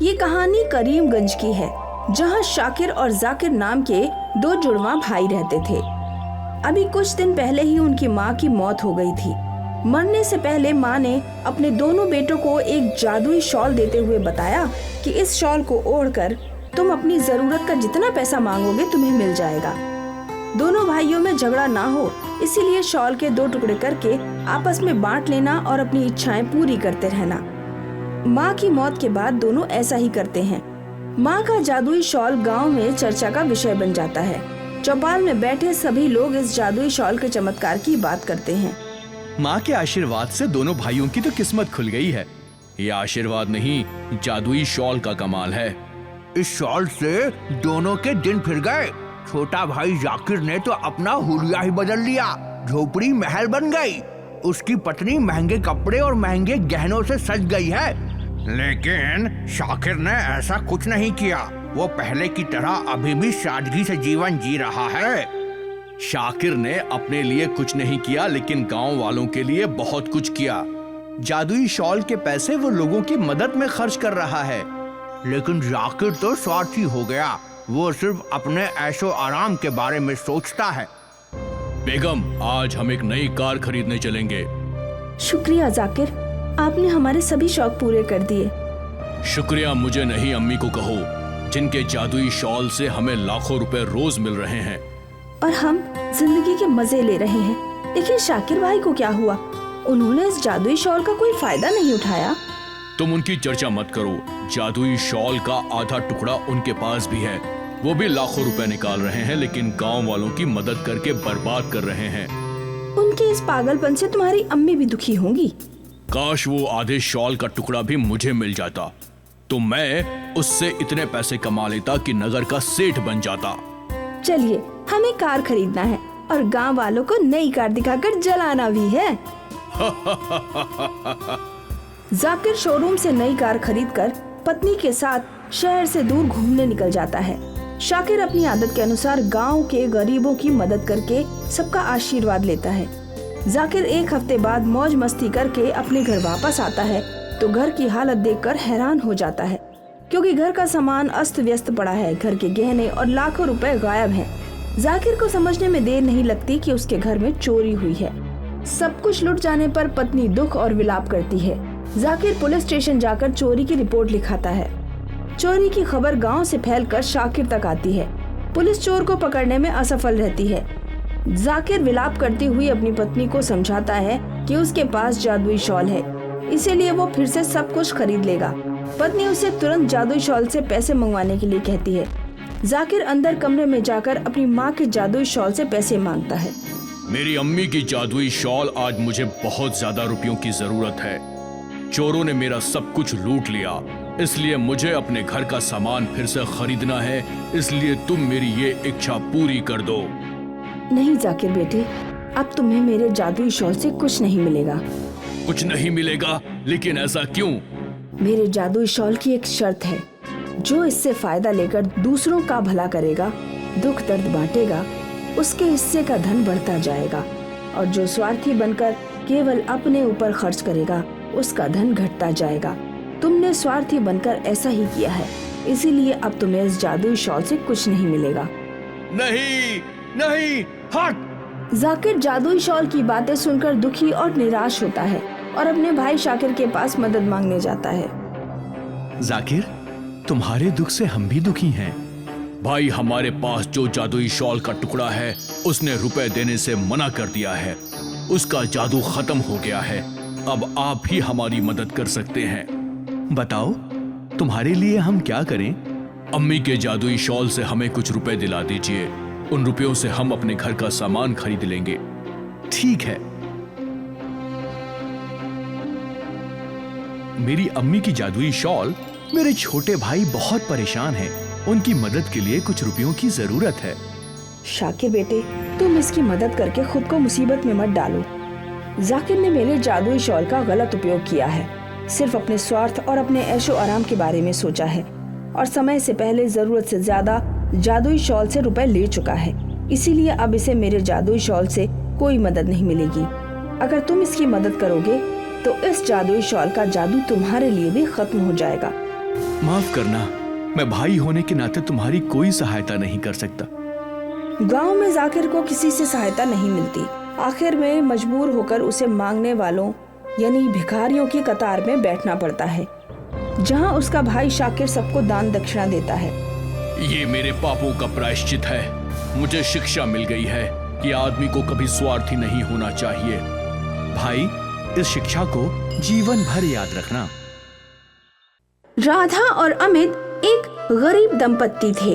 ये कहानी करीमगंज की है, जहाँ शाकिर और जाकिर नाम के दो जुड़वा भाई रहते थे। अभी कुछ दिन पहले ही उनकी माँ की मौत हो गई थी। मरने से पहले माँ ने अपने दोनों बेटों को एक जादुई शॉल देते हुए बताया कि इस शॉल को ओढ़कर तुम अपनी जरूरत का जितना पैसा मांगोगे तुम्हें मिल जाएगा। दोनों भाइयों में झगड़ा ना हो, इसीलिए शॉल के 2 टुकड़े करके आपस में बांट लेना और अपनी इच्छाएं पूरी करते रहना। माँ की मौत के बाद दोनों ऐसा ही करते हैं। माँ का जादुई शॉल गांव में चर्चा का विषय बन जाता है। चौपाल में बैठे सभी लोग इस जादुई शॉल के चमत्कार की बात करते हैं। माँ के आशीर्वाद से दोनों भाइयों की तो किस्मत खुल गई है। ये आशीर्वाद नहीं, जादुई शॉल का कमाल है। इस शॉल से दोनों के दिन फिर गए। छोटा भाई जाकिर ने तो अपना हुलिया ही बदल लिया, झोपड़ी महल बन गई। उसकी पत्नी महंगे कपड़े और महंगे गहनों से सज गई है। लेकिन शाकिर ने ऐसा कुछ नहीं किया। वो पहले की तरह अभी भी सादगी से जीवन जी रहा है। शाकिर ने अपने लिए कुछ नहीं किया, लेकिन गांव वालों के लिए बहुत कुछ किया। जादुई शॉल के पैसे वो लोगों की मदद में खर्च कर रहा है। लेकिन जाकिर तो स्वार्थी हो गया। वो सिर्फ अपने ऐशो आराम के बारे में सोचता है। बेगम, आज हम एक नई कार खरीदने चलेंगे। शुक्रिया जाकिर, आपने हमारे सभी शौक पूरे कर दिए। शुक्रिया मुझे नहीं, अम्मी को कहो, जिनके जादुई शॉल से हमें लाखों रुपए रोज मिल रहे हैं और हम जिंदगी के मजे ले रहे हैं। लेकिन शाकिर भाई को क्या हुआ? उन्होंने इस जादुई शॉल का कोई फायदा नहीं उठाया। तुम उनकी चर्चा मत करो। जादुई शॉल का आधा टुकड़ा उनके पास भी है। वो भी लाखों रुपए निकाल रहे हैं, लेकिन गांव वालों की मदद करके बर्बाद कर रहे हैं। उनके इस पागलपन से तुम्हारी अम्मी भी दुखी होंगी। काश वो आधे शॉल का टुकड़ा भी मुझे मिल जाता, तो मैं उससे इतने पैसे कमा लेता कि नगर का सेठ बन जाता। चलिए, हमें कार खरीदना है और गांव वालों को नई कार दिखाकर जलाना भी है। जाकिर शोरूम से नई कार खरीदकर पत्नी के साथ शहर से दूर घूमने निकल जाता है। शाकिर अपनी आदत के अनुसार गांव के गरीबों की मदद करके सबका आशीर्वाद लेता है। जाकिर एक हफ्ते बाद मौज मस्ती करके अपने घर वापस आता है तो घर की हालत देखकर हैरान हो जाता है, क्योंकि घर का सामान अस्त व्यस्त पड़ा है। घर के गहने और लाखों रुपए गायब हैं। जाकिर को समझने में देर नहीं लगती कि उसके घर में चोरी हुई है। सब कुछ लुट जाने पर पत्नी दुख और विलाप करती है। जाकिर पुलिस स्टेशन जाकर चोरी की रिपोर्ट लिखाता है। चोरी की खबर गांव से फैलकर शाकिर तक आती है। पुलिस चोर को पकड़ने में असफल रहती है। जाकिर विलाप करती हुई अपनी पत्नी को समझाता है कि उसके पास जादुई शॉल है, इसीलिए वो फिर से सब कुछ खरीद लेगा। पत्नी उसे तुरंत जादुई शॉल से पैसे मंगवाने के लिए कहती है। जाकिर अंदर कमरे में जाकर अपनी माँ के जादुई शॉल से पैसे मांगता है। मेरी अम्मी की जादुई शॉल आज मुझे बहुत ज्यादा रुपयों की जरूरत है। चोरों ने मेरा सब कुछ लूट लिया, इसलिए मुझे अपने घर का सामान फिर से खरीदना है। इसलिए तुम मेरी ये इच्छा पूरी कर दो। नहीं जाकिर बेटे, अब तुम्हें मेरे जादुई शॉल से कुछ नहीं मिलेगा। कुछ नहीं मिलेगा? लेकिन ऐसा क्यों? मेरे जादुई शॉल की एक शर्त है। जो इससे फायदा लेकर दूसरों का भला करेगा, दुख दर्द बांटेगा, उसके हिस्से का धन बढ़ता जाएगा, और जो स्वार्थी बनकर केवल अपने ऊपर खर्च करेगा, उसका धन घटता जाएगा। तुमने स्वार्थी बनकर ऐसा ही किया है, इसीलिए अब तुम्हें इस जादुई शॉल से कुछ नहीं मिलेगा। नहीं नहीं, हट! जाकिर जादुई शॉल की बातें सुनकर दुखी और निराश होता है और अपने भाई शाकिर के पास मदद मांगने जाता है। जाकिर, तुम्हारे दुख से हम भी दुखी हैं। भाई, हमारे पास जो जादुई शॉल का टुकड़ा है, उसने रुपए देने से मना कर दिया है। उसका जादू खत्म हो गया है। अब आप ही हमारी मदद कर सकते हैं। बताओ, तुम्हारे लिए हम क्या करें? अम्मी के जादुई शॉल से हमें कुछ रुपए दिला दीजिए। उन रुपयों से हम अपने घर का सामान खरीद लेंगे। ठीक है। मेरी अम्मी की जादुई शॉल। मेरे छोटे भाई बहुत परेशान हैं। उनकी मदद के लिए कुछ रुपयों की जरूरत है। शाकिर बेटे, तुम इसकी मदद करके खुद को मुसीबत में मत डालो। जाकिर ने मेरे जादुई शॉल का गलत उपयोग किया है। सिर्फ अपने स्वार्थ और अपने ऐशो आराम के बारे में सोचा है और समय से पहले जरूरत से ज्यादा जादुई शॉल से रुपए ले चुका है। इसीलिए अब इसे मेरे जादुई शॉल से कोई मदद नहीं मिलेगी। अगर तुम इसकी मदद करोगे तो इस जादुई शॉल का जादू तुम्हारे लिए भी खत्म हो जाएगा। माफ करना, मैं भाई होने के नाते तुम्हारी कोई सहायता नहीं कर सकता। गांव में जाकिर को किसी से सहायता नहीं मिलती। आखिर में मजबूर होकर उसे मांगने वालों यानी भिखारियों की कतार में बैठना पड़ता है, जहां उसका भाई शाकिर सबको दान दक्षिणा देता है। ये मेरे पापों का प्रायश्चित है। मुझे शिक्षा मिल गई है कि आदमी को कभी स्वार्थी नहीं होना चाहिए। भाई, इस शिक्षा को जीवन भर याद रखना। राधा और अमित एक गरीब दंपत्ति थे।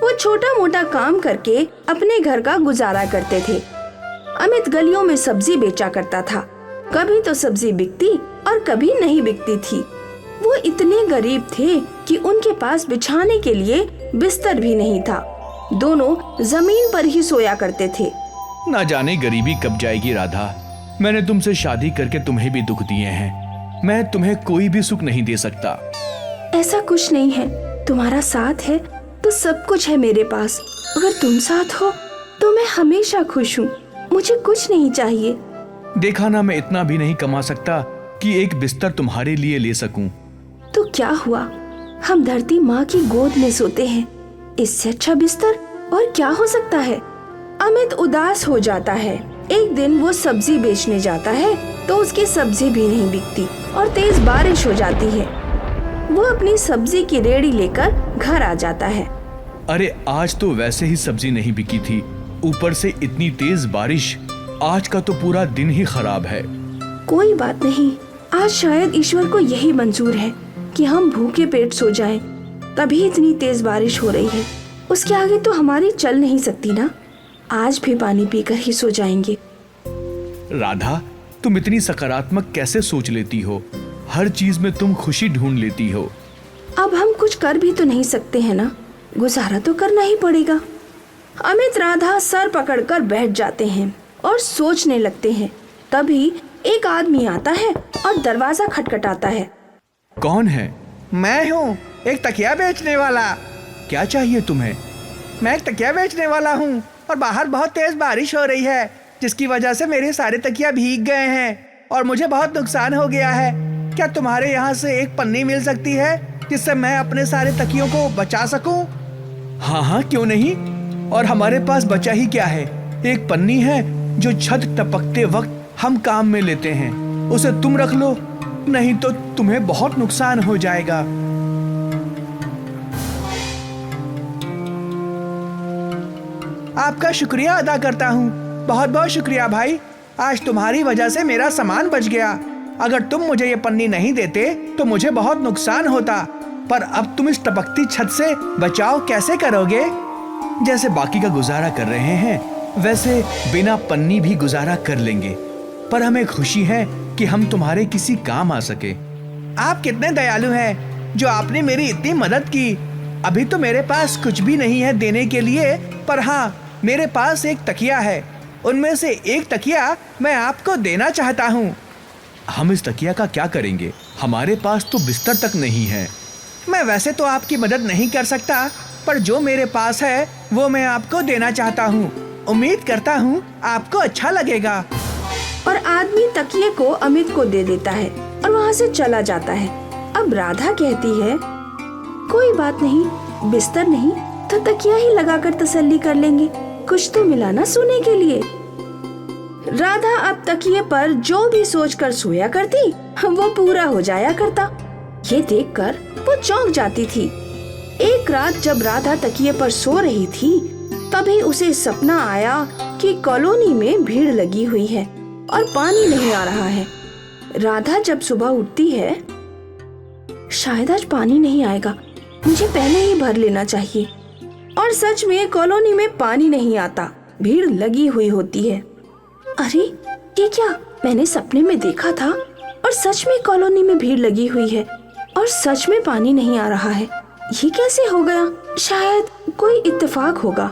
वो छोटा मोटा काम करके अपने घर का गुजारा करते थे। अमित गलियों में सब्जी बेचा करता था। कभी तो सब्जी बिकती और कभी नहीं बिकती थी। वो इतने गरीब थे कि उनके पास बिछाने के लिए बिस्तर भी नहीं था। दोनों जमीन पर ही सोया करते थे। ना जाने गरीबी कब जाएगी राधा। मैंने तुमसे शादी करके तुम्हें भी दुख दिए हैं। मैं तुम्हें कोई भी सुख नहीं दे सकता। ऐसा कुछ नहीं है, तुम्हारा साथ है तो सब कुछ है मेरे पास। अगर तुम साथ हो तो मैं हमेशा खुश हूँ। मुझे कुछ नहीं चाहिए। देखा ना, मैं इतना भी नहीं कमा सकता कि एक बिस्तर तुम्हारे लिए ले सकूं। तो क्या हुआ, हम धरती माँ की गोद में सोते हैं। इससे अच्छा बिस्तर और क्या हो सकता है। अमित उदास हो जाता है। एक दिन वो सब्जी बेचने जाता है तो उसकी सब्जी भी नहीं बिकती और तेज बारिश हो जाती है। वो अपनी सब्जी की रेहड़ी लेकर घर आ जाता है। अरे, आज तो वैसे ही सब्जी नहीं बिकी थी, ऊपर से इतनी तेज बारिश। आज का तो पूरा दिन ही खराब है। कोई बात नहीं, आज शायद ईश्वर को यही मंजूर है कि हम भूखे पेट सो जाएं। तभी इतनी तेज बारिश हो रही है। उसके आगे तो हमारी चल नहीं सकती ना। आज भी पानी पीकर ही सो जाएंगे। राधा, तुम इतनी सकारात्मक कैसे सोच लेती हो? हर चीज में तुम खुशी ढूंढ लेती हो। अब हम कुछ कर भी तो नहीं सकते हैं ना, गुजारा तो करना ही पड़ेगा। अमित राधा सर पकड़कर बैठ जाते हैं और सोचने लगते हैं। तभी एक आदमी आता है और दरवाजा खटखटाता है। कौन है? मैं हूँ, एक तकिया बेचने वाला। क्या चाहिए तुम्हें? मैं एक तकिया बेचने वाला हूँ और बाहर बहुत तेज बारिश हो रही है, जिसकी वजह से मेरे सारे तकिया भीग गए हैं और मुझे बहुत नुकसान हो गया है। क्या तुम्हारे यहाँ से एक पन्नी मिल सकती है जिससे मैं अपने सारे तकियों को बचा सकूं? हाँ हाँ, क्यों नहीं। और हमारे पास बचा ही क्या है, एक पन्नी है जो छत टपकते वक्त हम काम में लेते हैं। उसे तुम रख लो, नहीं तो तुम्हें बहुत नुकसान हो जाएगा। आपका शुक्रिया अदा करता हूँ, बहुत बहुत शुक्रिया भाई। आज तुम्हारी वजह से मेरा सामान बच गया। अगर तुम मुझे ये पन्नी नहीं देते तो मुझे बहुत नुकसान होता। पर अब तुम इस टपकती छत से बचाव कैसे करोगे? जैसे बाकी का गुजारा कर रहे हैं वैसे बिना पन्नी भी गुजारा कर लेंगे। पर हमें खुशी है कि हम तुम्हारे किसी काम आ सके। आप कितने दयालु हैं जो आपने मेरी इतनी मदद की। अभी तो मेरे पास कुछ भी नहीं है देने के लिए, पर हाँ, मेरे पास एक तकिया है। उनमें से एक तकिया मैं आपको देना चाहता हूँ। हम इस तकिया का क्या करेंगे? हमारे पास तो बिस्तर तक नहीं है। मैं वैसे तो आपकी मदद नहीं कर सकता, पर जो मेरे पास है वो मैं आपको देना चाहता हूँ। उम्मीद करता हूँ आपको अच्छा लगेगा। और आदमी तकिए को अमित को दे देता है और वहाँ से चला जाता है। अब राधा कहती है, कोई बात नहीं, बिस्तर नहीं तो तकिया ही लगाकर तसल्ली कर लेंगे। कुछ तो मिला ना सोने के लिए। राधा अब तकिए पर जो भी सोचकर सोया करती वो पूरा हो जाया करता। ये देखकर वो चौंक जाती थी। एक रात जब राधा तकिए पर सो रही थी तभी उसे सपना आया कि कॉलोनी में भीड़ लगी हुई है और पानी नहीं आ रहा है। राधा जब सुबह उठती है, शायद आज पानी नहीं आएगा, मुझे पहले ही भर लेना चाहिए। और सच में कॉलोनी में पानी नहीं आता, भीड़ लगी हुई होती है। अरे ये क्या, मैंने सपने में देखा था और सच में कॉलोनी में भीड़ लगी हुई है और सच में पानी नहीं आ रहा है। ये कैसे हो गया? शायद कोई इत्तेफाक होगा।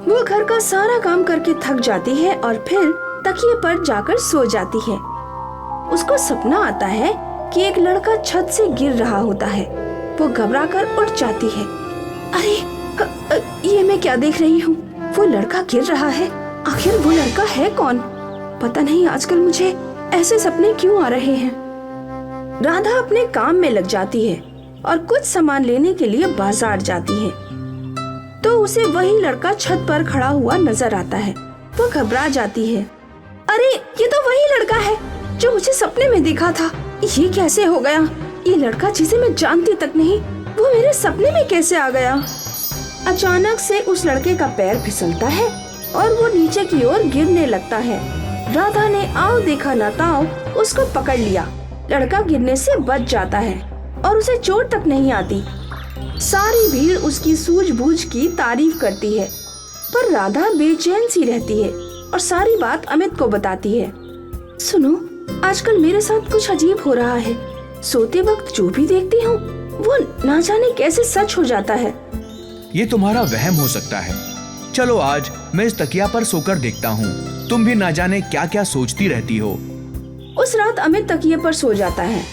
वो घर का सारा काम करके थक जाती है और फिर तकिए पर जाकर सो जाती है। उसको सपना आता है कि एक लड़का छत से गिर रहा होता है। वो घबराकर उठ जाती है। अरे ये मैं क्या देख रही हूँ? वो लड़का गिर रहा है। आखिर वो लड़का है कौन? पता नहीं आजकल मुझे ऐसे सपने क्यों आ रहे हैं। राधा अपने काम में लग जाती है। और कुछ सामान लेने के लिए बाजार जाती है तो उसे वही लड़का छत पर खड़ा हुआ नजर आता है। वो घबरा जाती है। अरे ये तो वही लड़का है जो मुझे सपने में दिखा था। ये कैसे हो गया? ये लड़का जिसे मैं जानती तक नहीं, वो मेरे सपने में कैसे आ गया? अचानक से उस लड़के का पैर फिसलता है और वो नीचे की ओर गिरने लगता है। राधा ने आओ देखा ना ताओ उसको पकड़ लिया। लड़का गिरने से बच जाता है और उसे चोट तक नहीं आती। सारी भीड़ उसकी सूझबूझ की तारीफ करती है, पर राधा बेचैन सी रहती है और सारी बात अमित को बताती है। सुनो, आजकल मेरे साथ कुछ अजीब हो रहा है। सोते वक्त जो भी देखती हूँ वो ना जाने कैसे सच हो जाता है। ये तुम्हारा वहम हो सकता है। चलो आज मैं इस तकिया पर सोकर देखता हूँ। तुम भी ना जाने क्या क्या सोचती रहती हो। उस रात अमित तकिए पर सो जाता है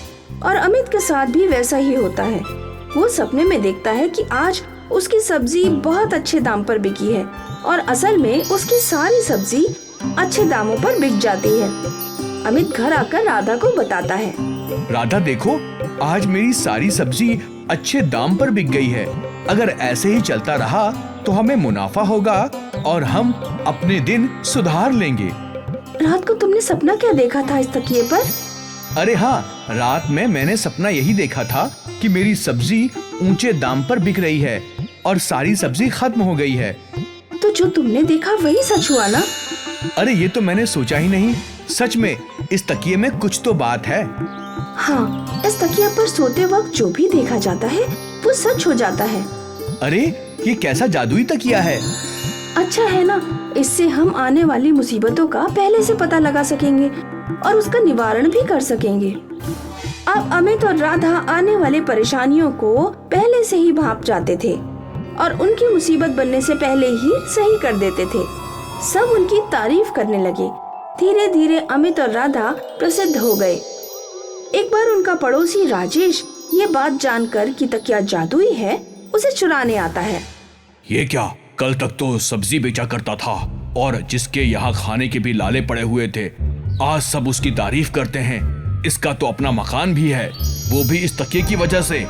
और अमित के साथ भी वैसा ही होता है। वो सपने में देखता है कि आज उसकी सब्जी बहुत अच्छे दाम पर बिकी है और असल में उसकी सारी सब्जी अच्छे दामों पर बिक जाती है। अमित घर आकर राधा को बताता है। राधा देखो, आज मेरी सारी सब्जी अच्छे दाम पर बिक गई है। अगर ऐसे ही चलता रहा तो हमें मुनाफा होगा और हम अपने दिन सुधार लेंगे। रात को तुमने सपना क्या देखा था इस तकिए पर? अरे हाँ, रात में मैंने सपना यही देखा था कि मेरी सब्जी ऊंचे दाम पर बिक रही है और सारी सब्जी खत्म हो गई है। तो जो तुमने देखा वही सच हुआ ना? अरे ये तो मैंने सोचा ही नहीं। सच में इस तकिए में कुछ तो बात है। हाँ, इस तकिया पर सोते वक्त जो भी देखा जाता है वो सच हो जाता है। अरे ये कैसा जादुई तकिया है? अच्छा है ना, इससे हम आने वाली मुसीबतों का पहले से पता लगा सकेंगे और उसका निवारण भी कर सकेंगे। अब अमित और राधा आने वाली परेशानियों को पहले से ही भांप जाते थे और उनकी मुसीबत बनने से पहले ही सही कर देते थे। सब उनकी तारीफ करने लगे। धीरे धीरे अमित और राधा प्रसिद्ध हो गए। एक बार उनका पड़ोसी राजेश ये बात जानकर कि तकिया जादुई है, उसे चुराने आता है। ये क्या? कल तक तो सब्जी बेचा करता था और जिसके यहाँ खाने के भी लाले पड़े हुए थे, आज सब उसकी तारीफ करते हैं। इसका तो अपना मकान भी है, वो भी इस तकिए की वजह से।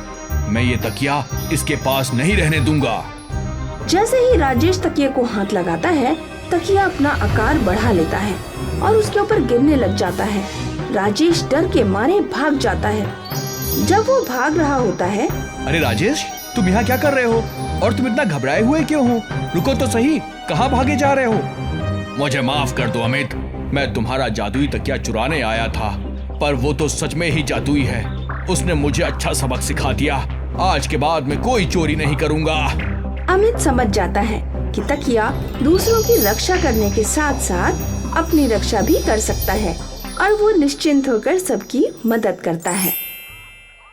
मैं ये तकिया इसके पास नहीं रहने दूंगा। जैसे ही राजेश तकिए को हाथ लगाता है, तकिया अपना आकार बढ़ा लेता है और उसके ऊपर गिरने लग जाता है। राजेश डर के मारे भाग जाता है। जब वो भाग रहा होता है, अरे राजेश, तुम यहाँ क्या कर रहे हो और तुम इतना घबराए हुए क्यों हो? रुको तो सही, कहाँ भागे जा रहे हो? मुझे माफ कर दो अमित, मैं तुम्हारा जादुई तकिया चुराने आया था, पर वो तो सच में ही जादुई है। उसने मुझे अच्छा सबक सिखा दिया। आज के बाद मैं कोई चोरी नहीं करूँगा। अमित समझ जाता है कि तकिया दूसरों की रक्षा करने के साथ साथ अपनी रक्षा भी कर सकता है और वो निश्चिंत होकर सबकी मदद करता है।